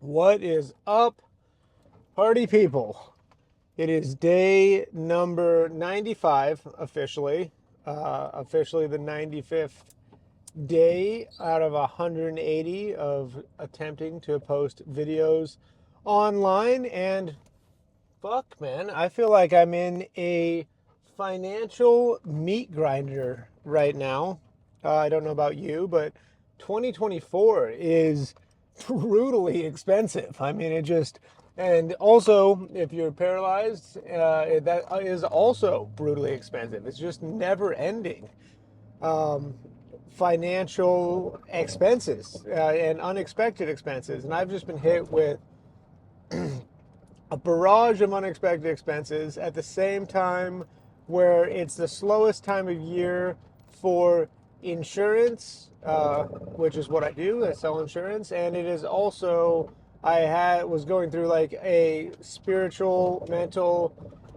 What is up, party people? It is day number 95 officially. Officially the 95th day out of 180 of attempting to post videos online. And fuck, man, I feel like I'm in a financial meat grinder right now. I don't know about you, but 2024 is brutally expensive. I mean, it just, and also, if you're paralyzed, that is also brutally expensive. It's just never ending. Um, Financial expenses and unexpected expenses. And I've just been hit with a barrage of unexpected expenses at the same time where it's the slowest time of year for insurance, which is what I do. I sell insurance, and it is also was going through like a spiritual, mental,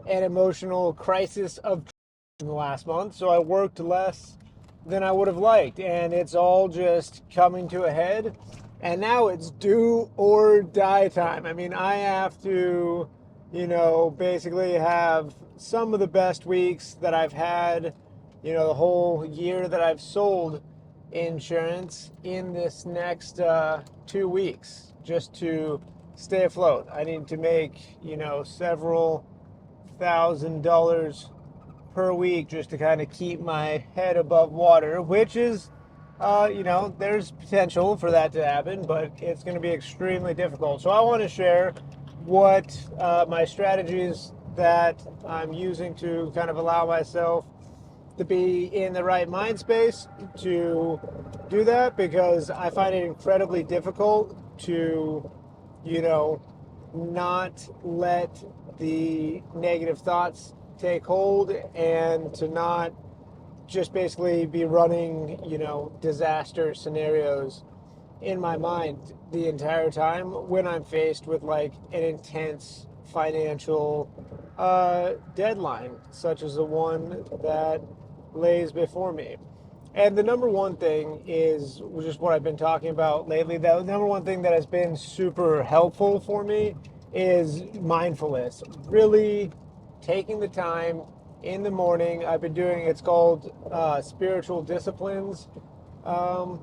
and emotional crisis of in the last month. So I worked less than I would have liked, and it's all just coming to a head. And now it's do or die time. I mean, I have to, basically have some of the best weeks that I've had, the whole year that I've sold insurance in this next 2 weeks just to stay afloat. I need to make, several $1,000s per week just to kind of keep my head above water, which is, there's potential for that to happen, but it's going to be extremely difficult. So I want to share what my strategies that I'm using to kind of allow myself to be in the right mind space to do that, because I find it incredibly difficult to, you know, not let the negative thoughts take hold and to not just basically be running, disaster scenarios in my mind the entire time when I'm faced with like an intense financial deadline, such as the one that lays before me. And the number one thing is just what I've been talking about lately. The number one thing that has been super helpful for me is mindfulness. Really taking the time in the morning. I've been doing, it's called Spiritual Disciplines um,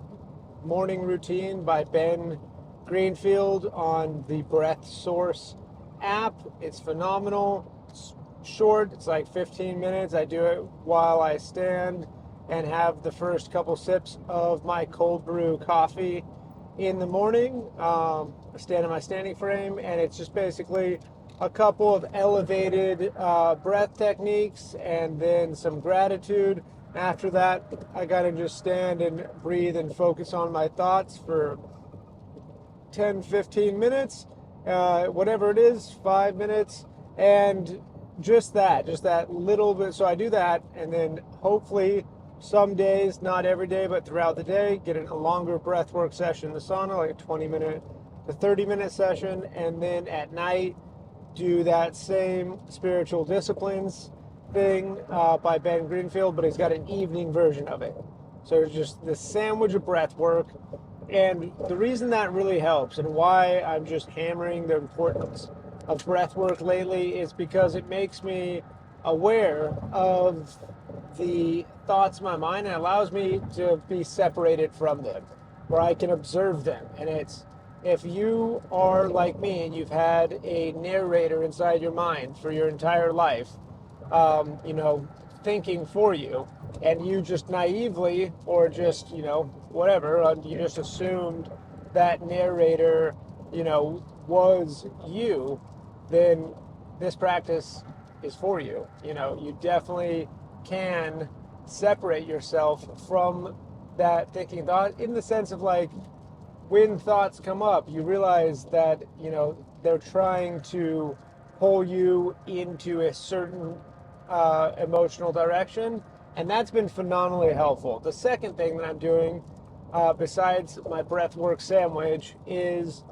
Morning Routine by Ben Greenfield on the Breath Source app. It's phenomenal. It's short, it's like 15 minutes. I do it while I stand and have the first couple sips of my cold brew coffee in the morning. I stand in my standing frame, and it's just basically a couple of elevated breath techniques and then some gratitude. After that, I gotta just stand and breathe and focus on my thoughts for 10, 15 minutes, whatever it is, 5 minutes, and just that little bit. So I do that, and then hopefully some days, not every day, but throughout the day, get a longer breath work session in the sauna, like a 20-minute to 30-minute session, and then at night, do that same spiritual disciplines thing by Ben Greenfield, but he's got an evening version of it. So it's just the sandwich of breath work. And the reason that really helps and why I'm just hammering the importance of breath work lately is because it makes me aware of the thoughts in my mind and allows me to be separated from them, where I can observe them. And it's, if you are like me and you've had a narrator inside your mind for your entire life, thinking for you, and you just naively or just, whatever, you just assumed that narrator, was you, then this practice is for you. You definitely can separate yourself from that thinking thought, in the sense of like, when thoughts come up, you realize that, they're trying to pull you into a certain emotional direction. And that's been phenomenally helpful. The second thing that I'm doing, besides my breathwork sandwich, is,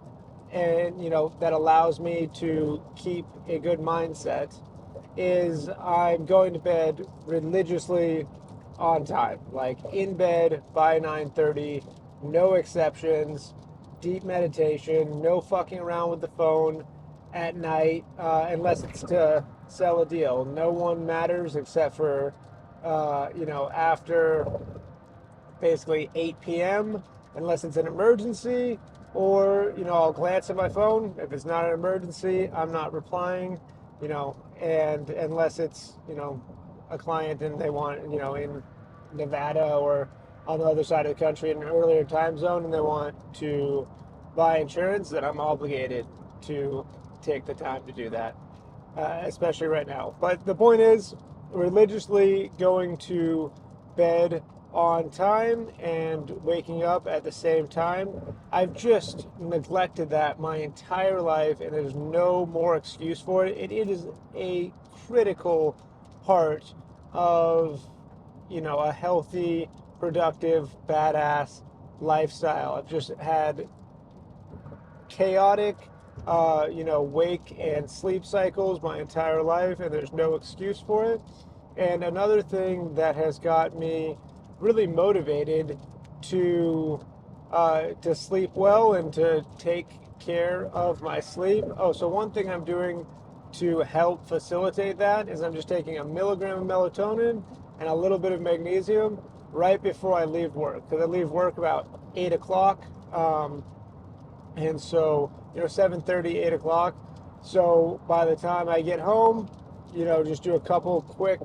and that allows me to keep a good mindset, is I'm going to bed religiously on time, like in bed by 9:30, no exceptions, deep meditation, no fucking around with the phone at night, unless it's to sell a deal. No one matters except for, after basically 8 p.m., unless it's an emergency, or, I'll glance at my phone. If it's not an emergency, I'm not replying, and unless it's, a client and they want, in Nevada or on the other side of the country in an earlier time zone and they want to buy insurance, then I'm obligated to take the time to do that, especially right now. But the point is, religiously going to bed on time and waking up at the same time. I've just neglected that my entire life, and there's no more excuse for it. It is a critical part of, a healthy, productive, badass lifestyle. I've just had chaotic, wake and sleep cycles my entire life, and there's no excuse for it. And another thing that has got me really motivated to sleep well and to take care of my sleep. Oh, so one thing I'm doing to help facilitate that is I'm just taking a milligram of melatonin and a little bit of magnesium right before I leave work, because I leave work about 8 o'clock. And so, 7:30, 8 o'clock. So by the time I get home, just do a couple quick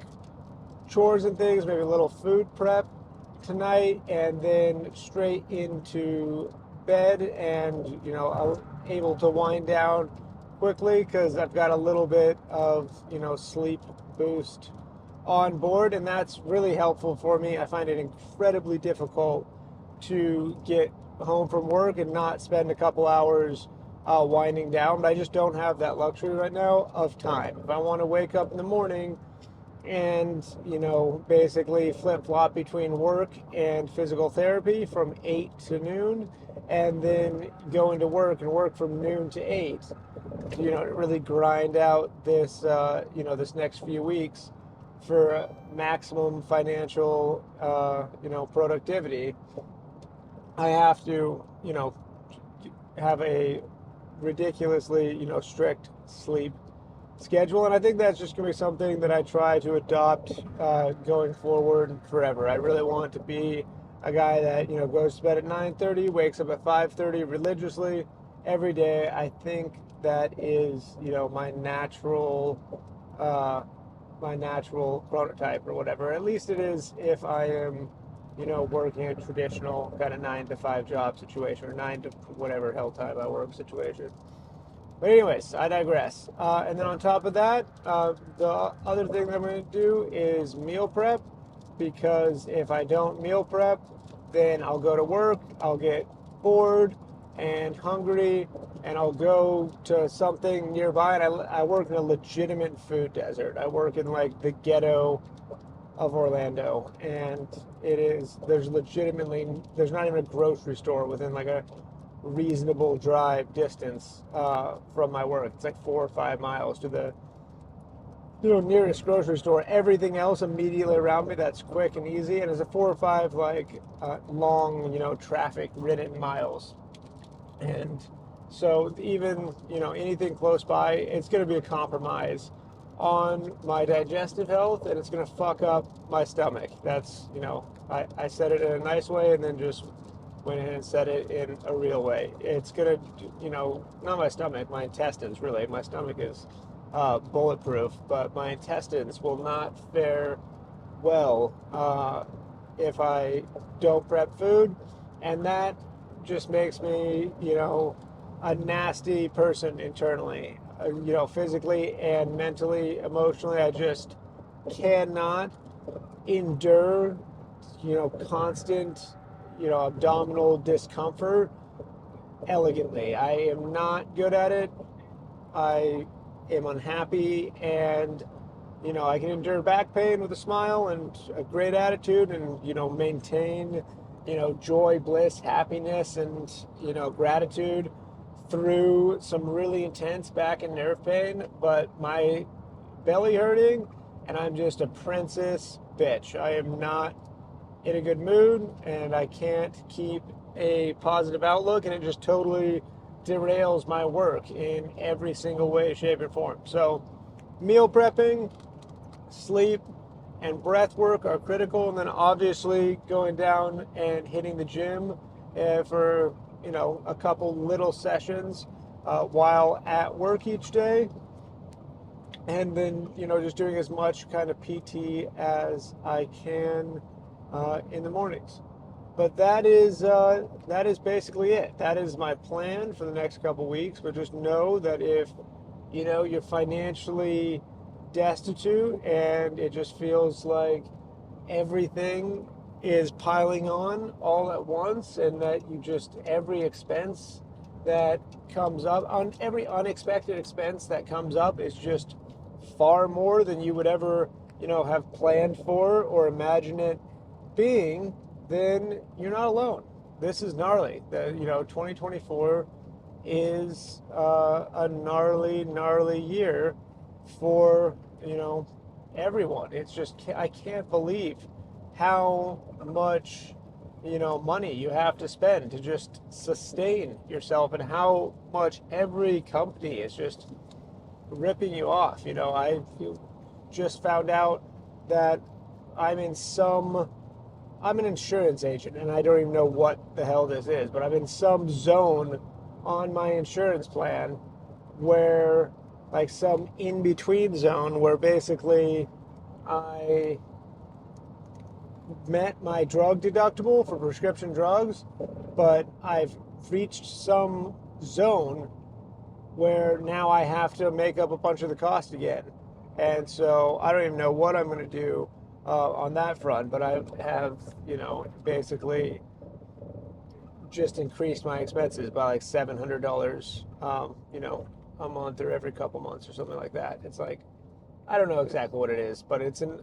chores and things, maybe a little food prep tonight, and then straight into bed, and, I'm able to wind down quickly because I've got a little bit of, sleep boost on board, and that's really helpful for me. I find it incredibly difficult to get home from work and not spend a couple hours winding down, but I just don't have that luxury right now of time. If I want to wake up in the morning and, basically flip-flop between work and physical therapy from 8 to noon, and then go into work and work from noon to 8, really grind out this, this next few weeks for maximum financial, productivity, I have to, have a ridiculously, strict sleep schedule. And I think that's just going to be something that I try to adopt going forward forever. I really want to be a guy that, goes to bed at 9:30, wakes up at 5:30 religiously every day. I think that is, my natural prototype or whatever. At least it is if I am, working a traditional kind of 9 to 5 job situation, or 9 to whatever hell time I work situation. But anyways, I digress. And then on top of that, the other thing that I'm going to do is meal prep, because if I don't meal prep, then I'll go to work, I'll get bored and hungry, and I'll go to something nearby. And I work in a legitimate food desert. I work in like the ghetto of Orlando, and there's not even a grocery store within like a reasonable drive distance from my work. It's like 4 or 5 miles to the nearest grocery store. Everything else immediately around me that's quick and easy, and it's a 4 or 5 long traffic ridden miles. And so even anything close by, it's going to be a compromise on my digestive health, and it's going to fuck up my stomach. That's, I said it in a nice way and then just went in and said it in a real way. It's going to, not my stomach, my intestines, really. My stomach is bulletproof, but my intestines will not fare well if I don't prep food, and that just makes me, a nasty person internally. Physically and mentally, emotionally, I just cannot endure, constant, abdominal discomfort elegantly. I am not good at it. I am unhappy, and, I can endure back pain with a smile and a great attitude, and, maintain, joy, bliss, happiness, and, gratitude through some really intense back and nerve pain. But my belly hurting, and I'm just a princess bitch. I am not in a good mood, and I can't keep a positive outlook, and it just totally derails my work in every single way, shape, and form. So, meal prepping, sleep, and breath work are critical, and then obviously going down and hitting the gym for a couple little sessions while at work each day, and then just doing as much kind of PT as I can in the mornings. But that is basically it. That is my plan for the next couple weeks. But just know that if you're financially destitute and it just feels like everything is piling on all at once, and that you just every expense that comes up on every unexpected expense that comes up is just far more than you would ever have planned for or imagine it being, then you're not alone. This is gnarly. 2024 is a gnarly year for everyone. It's just I can't believe how much money you have to spend to just sustain yourself, and how much every company is just ripping you off. I just found out that I'm in some I'm an insurance agent, and I don't even know what the hell this is, but I'm in some zone on my insurance plan where, like, some in between zone where basically I met my drug deductible for prescription drugs, but I've reached some zone where now I have to make up a bunch of the cost again. And so I don't even know what I'm going to do on that front, but I have, basically just increased my expenses by like $700, a month or every couple months or something like that. It's like, I don't know exactly what it is, but it's an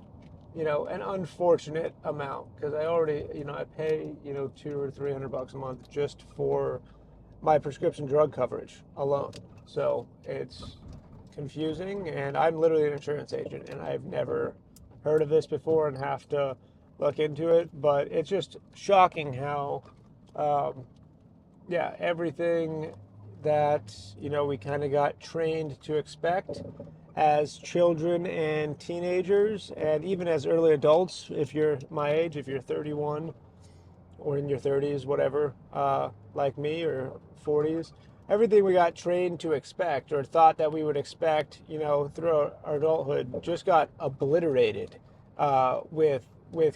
unfortunate amount, because I already, I pay, $200 or $300 a month just for my prescription drug coverage alone. So it's confusing, and I'm literally an insurance agent, and I've never heard of this before and have to look into it. But it's just shocking how, everything that we kind of got trained to expect as children and teenagers, and even as early adults, if you're my age, if you're 31 or in your 30s, whatever, like me, or 40s, everything we got trained to expect or thought that we would expect, through our adulthood, just got obliterated with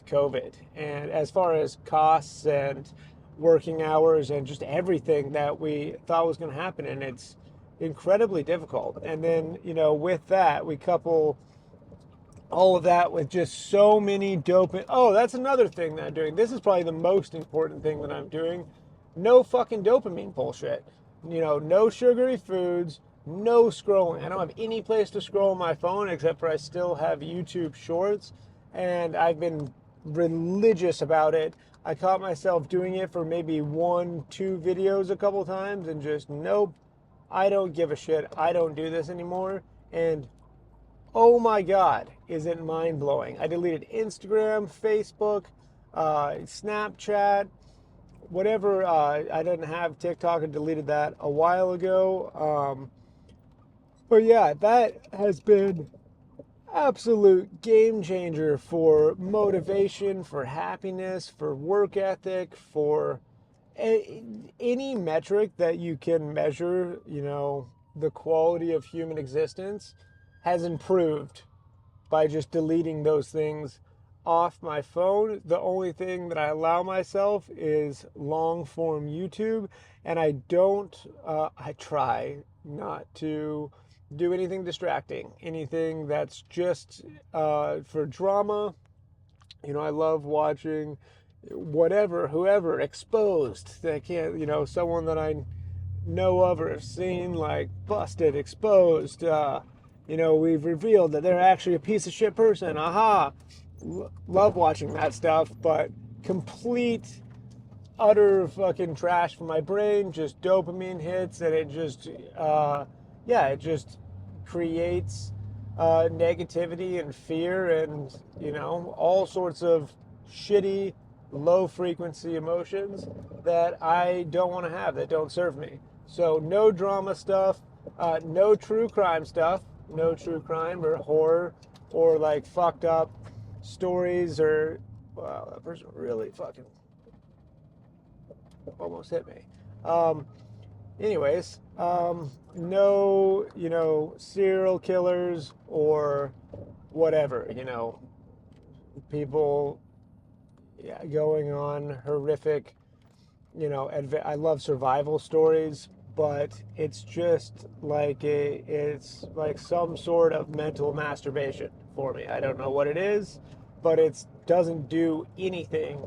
COVID. And as far as costs and working hours and just everything that we thought was going to happen, and it's incredibly difficult. And then, with that, we couple all of that with just so many dopamine. Oh, that's another thing that I'm doing. This is probably the most important thing that I'm doing. No fucking dopamine bullshit. No sugary foods, no scrolling. I don't have any place to scroll on my phone except for I still have YouTube Shorts, and I've been religious about it. I caught myself doing it for maybe 1-2 videos a couple times, and just nope, I don't give a shit. I don't do this anymore. And oh my God, is it mind blowing? I deleted Instagram, Facebook, Snapchat, whatever. I didn't have TikTok. I deleted that a while ago. But yeah, that has been absolute game changer for motivation, for happiness, for work ethic, for any metric that you can measure, the quality of human existence has improved by just deleting those things off my phone. The only thing that I allow myself is long form YouTube, and I try not to do anything distracting, anything that's just for drama. I love watching whoever exposed. They can't, someone that I know of or have seen, like, busted, exposed. We've revealed that they're actually a piece of shit person. Aha! Love watching that stuff, but complete, utter fucking trash for my brain. Just dopamine hits, and it just, it just creates negativity and fear, and all sorts of shitty low frequency emotions that I don't want to have, that don't serve me. So no drama stuff, no true crime stuff, no true crime or horror or like fucked up stories or, wow, that person really fucking almost hit me. Um, no, serial killers or whatever, people, yeah, going on horrific, I love survival stories, but it's just like it's like some sort of mental masturbation for me. I don't know what it is, but it doesn't do anything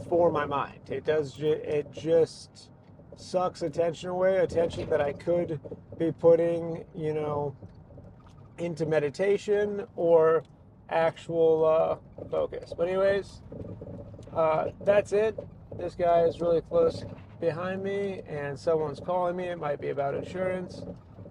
for my mind. It just sucks attention away, attention that I could be putting, into meditation or actual focus. But anyways, that's it. This guy is really close behind me, and someone's calling me. It might be about insurance,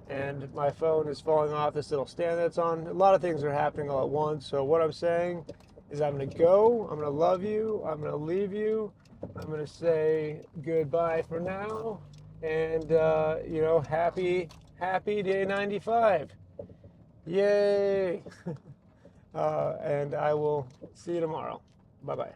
and my phone is falling off this little stand that's on. A lot of things are happening all at once. So what I'm saying is, I'm gonna go. I'm gonna love you. I'm gonna leave you. I'm gonna say goodbye for now, and happy day 95. Yay! And I will see you tomorrow. Bye bye.